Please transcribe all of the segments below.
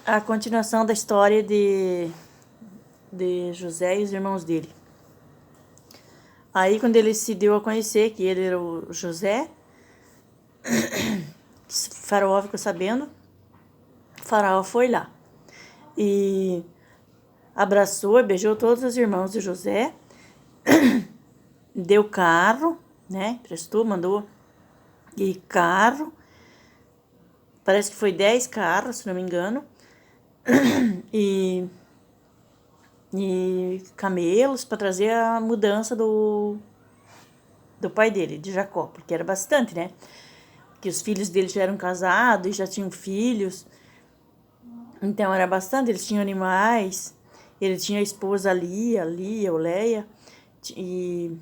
a continuação da história de José e os irmãos dele. Aí, quando ele se deu a conhecer que ele era o José, o faraó ficou sabendo, o faraó foi lá e abraçou e beijou todos os irmãos de José, deu carro, né? Prestou, mandou e carro, parece que foi 10 carros, se não me engano, e camelos para trazer a mudança do pai dele, de Jacó, porque era bastante, né? Que os filhos dele já eram casados e já tinham filhos, então era bastante, eles tinham animais, ele tinha a esposa Lia, ou Leia, e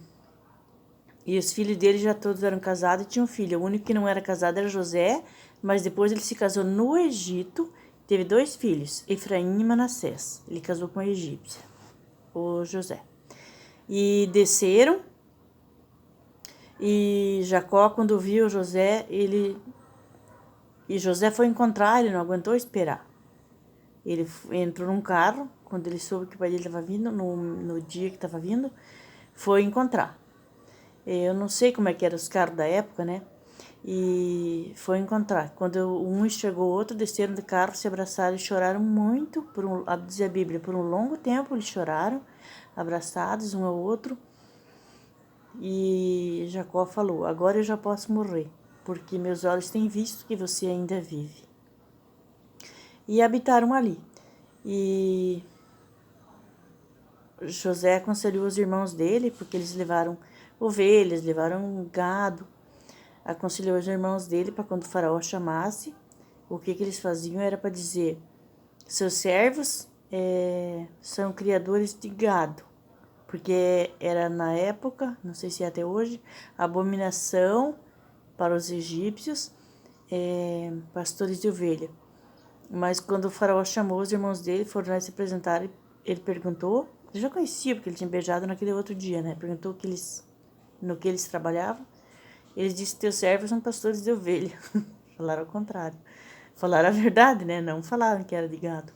os filhos dele já todos eram casados e tinham filho. O único que não era casado era José, mas depois ele se casou no Egito, teve 2 filhos, Efraim e Manassés. Ele casou com a egípcia, o José. E desceram, e Jacó, quando viu José, José foi encontrar, ele não aguentou esperar. Ele entrou num carro, quando ele soube que o pai dele estava vindo, no dia que estava vindo, foi encontrar. Eu não sei como é que eram os carros da época, né? E foi encontrar. Quando um chegou, o outro desceram do carro, se abraçaram e choraram muito, diz a Bíblia, por um longo tempo eles choraram, abraçados um ao outro. E Jacó falou: agora eu já posso morrer, porque meus olhos têm visto que você ainda vive. E habitaram ali. E José aconselhou os irmãos dele, porque eles levaram ovelhas, levaram gado. Aconselhou os irmãos dele para quando o faraó chamasse, o que eles faziam era para dizer: seus servos são criadores de gado, porque era na época, não sei se é até hoje, abominação para os egípcios, pastores de ovelha. Mas quando o faraó chamou os irmãos dele, foram lá se apresentar, ele perguntou, ele já conhecia, porque ele tinha beijado naquele outro dia, né? Perguntou no que eles trabalhavam. Eles disseram: teus servos são pastores de ovelha. Falaram ao contrário. Falaram a verdade, né? Não falaram que era de gado.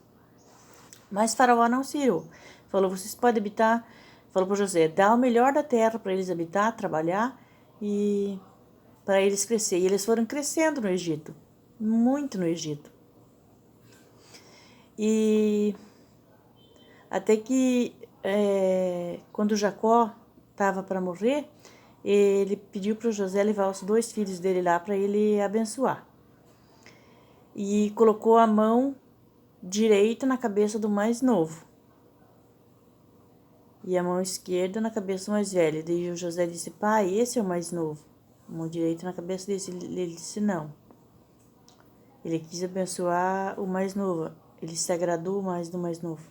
Mas Faraó não se irou. Falou: vocês podem habitar. Falou para José: dá o melhor da terra para eles habitar, trabalhar e para eles crescer. E eles foram crescendo no Egito. Muito no Egito. E até que quando Jacó estava para morrer, ele pediu para José levar os 2 filhos dele lá para ele abençoar. E colocou a mão direita na cabeça do mais novo e a mão esquerda na cabeça do mais velho. Daí o José disse: pai, esse é o mais novo. A mão direita na cabeça desse. Ele disse: não. Ele quis abençoar o mais novo. Ele se agradou mais do mais novo.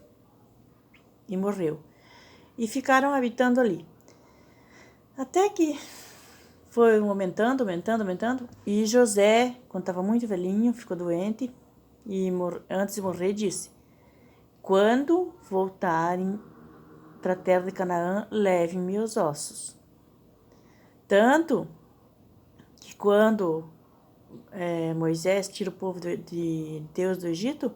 E morreu. E ficaram habitando ali. Até que foi aumentando. E José, quando estava muito velhinho, ficou doente. E antes de morrer, disse: quando voltarem para a terra de Canaã, leve meus ossos. Tanto que quando Moisés tira o povo de Deus do Egito,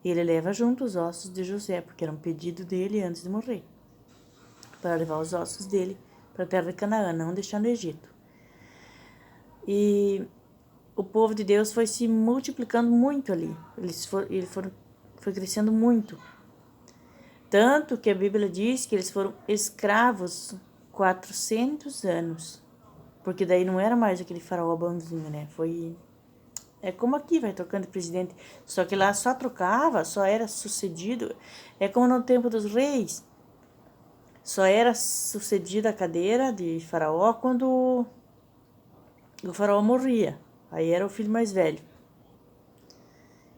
ele leva junto os ossos de José, porque era um pedido dele antes de morrer, para levar os ossos dele para a terra de Canaã, não deixar no Egito. E o povo de Deus foi se multiplicando muito ali, foi crescendo muito. Tanto que a Bíblia diz que eles foram escravos 400 anos. Porque daí não era mais aquele faraó bonzinho, né? É como aqui, vai trocando de presidente. Só que lá só trocava, só era sucedido. É como no tempo dos reis. Só era sucedida a cadeira de faraó quando o faraó morria. Aí era o filho mais velho.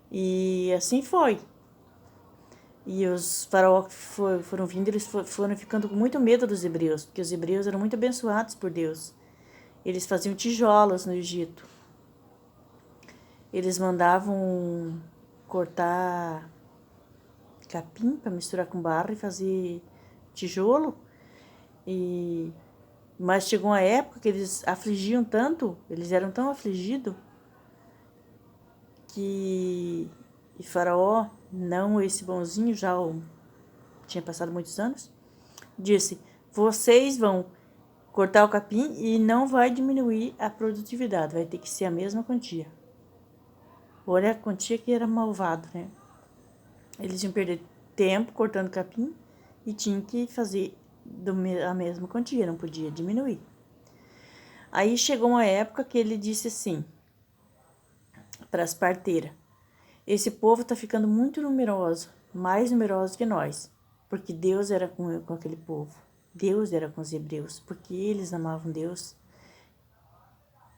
E assim foi. E os faraó que foram vindo, eles foram ficando com muito medo dos hebreus, porque os hebreus eram muito abençoados por Deus. Eles faziam tijolos no Egito. Eles mandavam cortar capim para misturar com barro e fazer tijolo. Mas chegou uma época que eles afligiam tanto, eles eram tão afligidos que E Faraó, não esse bonzinho, tinha passado muitos anos, disse: vocês vão cortar o capim e não vai diminuir a produtividade, vai ter que ser a mesma quantia. Olha a quantia que era malvado, né? Eles iam perder tempo cortando capim e tinham que fazer a mesma quantia, não podia diminuir. Aí chegou uma época que ele disse assim para as parteiras: esse povo está ficando muito numeroso, mais numeroso que nós, porque Deus era com aquele povo. Deus era com os hebreus, porque eles amavam Deus.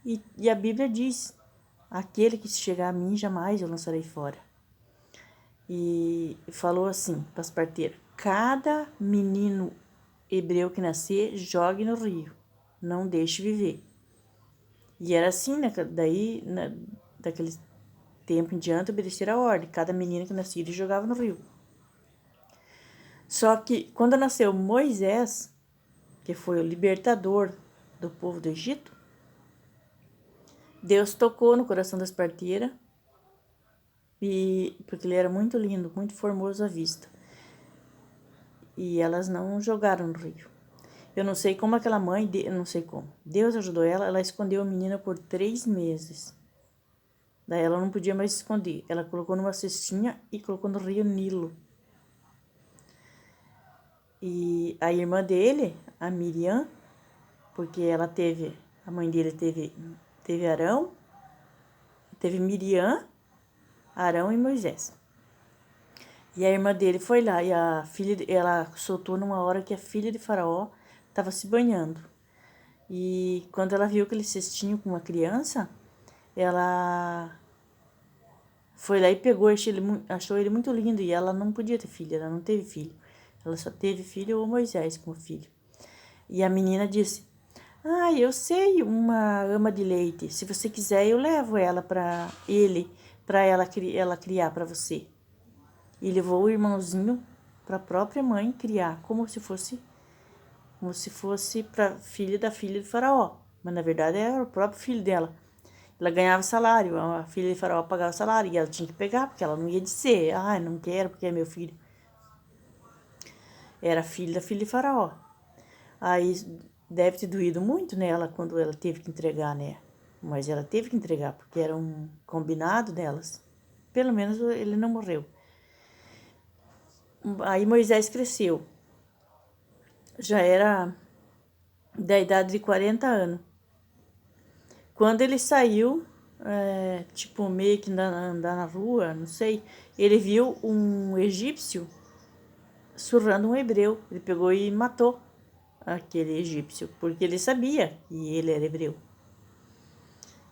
E a Bíblia diz: aquele que se chegar a mim, jamais eu lançarei fora. E falou assim para as parteiras: cada menino hebreu que nascer, jogue no rio, não deixe viver. E era assim, né? Daquele tempo em diante, obedeceram a ordem. Cada menino que nascia, ele jogava no rio. Só que quando nasceu Moisés, que foi o libertador do povo do Egito, Deus tocou no coração das parteiras, porque ele era muito lindo, muito formoso à vista. E elas não jogaram no rio. Eu não sei como aquela mãe, não sei como. Deus ajudou ela escondeu a menina por 3 meses. Daí ela não podia mais esconder. Ela colocou numa cestinha e colocou no rio Nilo. E a irmã dele, a Miriam, porque a mãe dele teve Arão, teve Miriam, Arão e Moisés. E a irmã dele foi lá e ela soltou numa hora que a filha de Faraó estava se banhando. E quando ela viu aquele cestinho com uma criança, ela foi lá e pegou, achou ele muito lindo. E ela não podia ter filho, ela não teve filho. Ela só teve filho, o Moisés como filho. E a menina disse: eu sei uma ama de leite. Se você quiser, eu levo ela para ela criar para você. E levou o irmãozinho para a própria mãe criar, como se fosse para filha de Faraó. Mas na verdade era o próprio filho dela. Ela ganhava salário, a filha de Faraó pagava salário e ela tinha que pegar, porque ela não ia dizer: não quero porque é meu filho. Era filho da filha de Faraó. Aí deve ter doído muito nela quando ela teve que entregar, né? Mas ela teve que entregar, porque era um combinado delas. Pelo menos ele não morreu. Aí Moisés cresceu. Já era da idade de 40 anos. Quando ele saiu, meio que andar na rua, não sei, ele viu um egípcio surrando um hebreu. Ele pegou e matou aquele egípcio, porque ele sabia que ele era hebreu.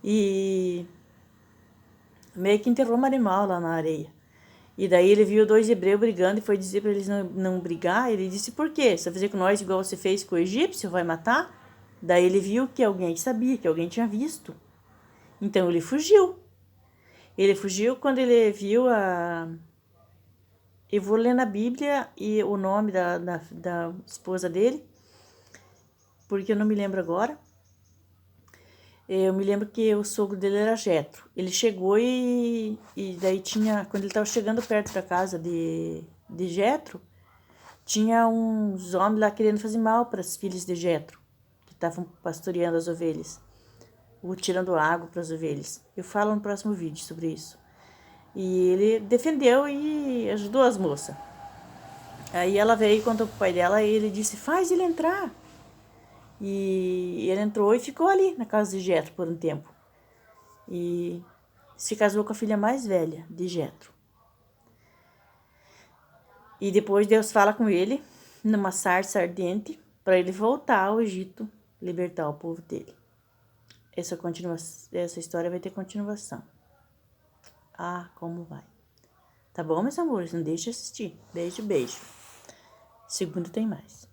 E meio que enterrou um animal lá na areia. E daí ele viu 2 hebreus brigando e foi dizer para eles não brigar. Ele disse: por quê? Você vai fazer com nós igual você fez com o egípcio? Vai matar? Daí ele viu que alguém sabia, que alguém tinha visto. Então ele fugiu. Ele fugiu quando ele viu a... Eu vou ler na Bíblia e o nome da esposa dele, porque eu não me lembro agora. Eu me lembro que o sogro dele era Jetro. Ele chegou e daí quando ele estava chegando perto da casa de Jetro, tinha uns homens lá querendo fazer mal para as filhas de Jetro, que estavam pastoreando as ovelhas, ou tirando água para as ovelhas. Eu falo no próximo vídeo sobre isso. E ele defendeu e ajudou as moças. Aí ela veio e contou pro pai dela e ele disse: faz ele entrar. E ele entrou e ficou ali na casa de Jetro por um tempo. E se casou com a filha mais velha de Jetro. E depois Deus fala com ele numa sarça ardente para ele voltar ao Egito, libertar o povo dele. Essa história vai ter continuação. Como vai? Tá bom, meus amores? Não deixe de assistir. Beijo, beijo. Segunda tem mais.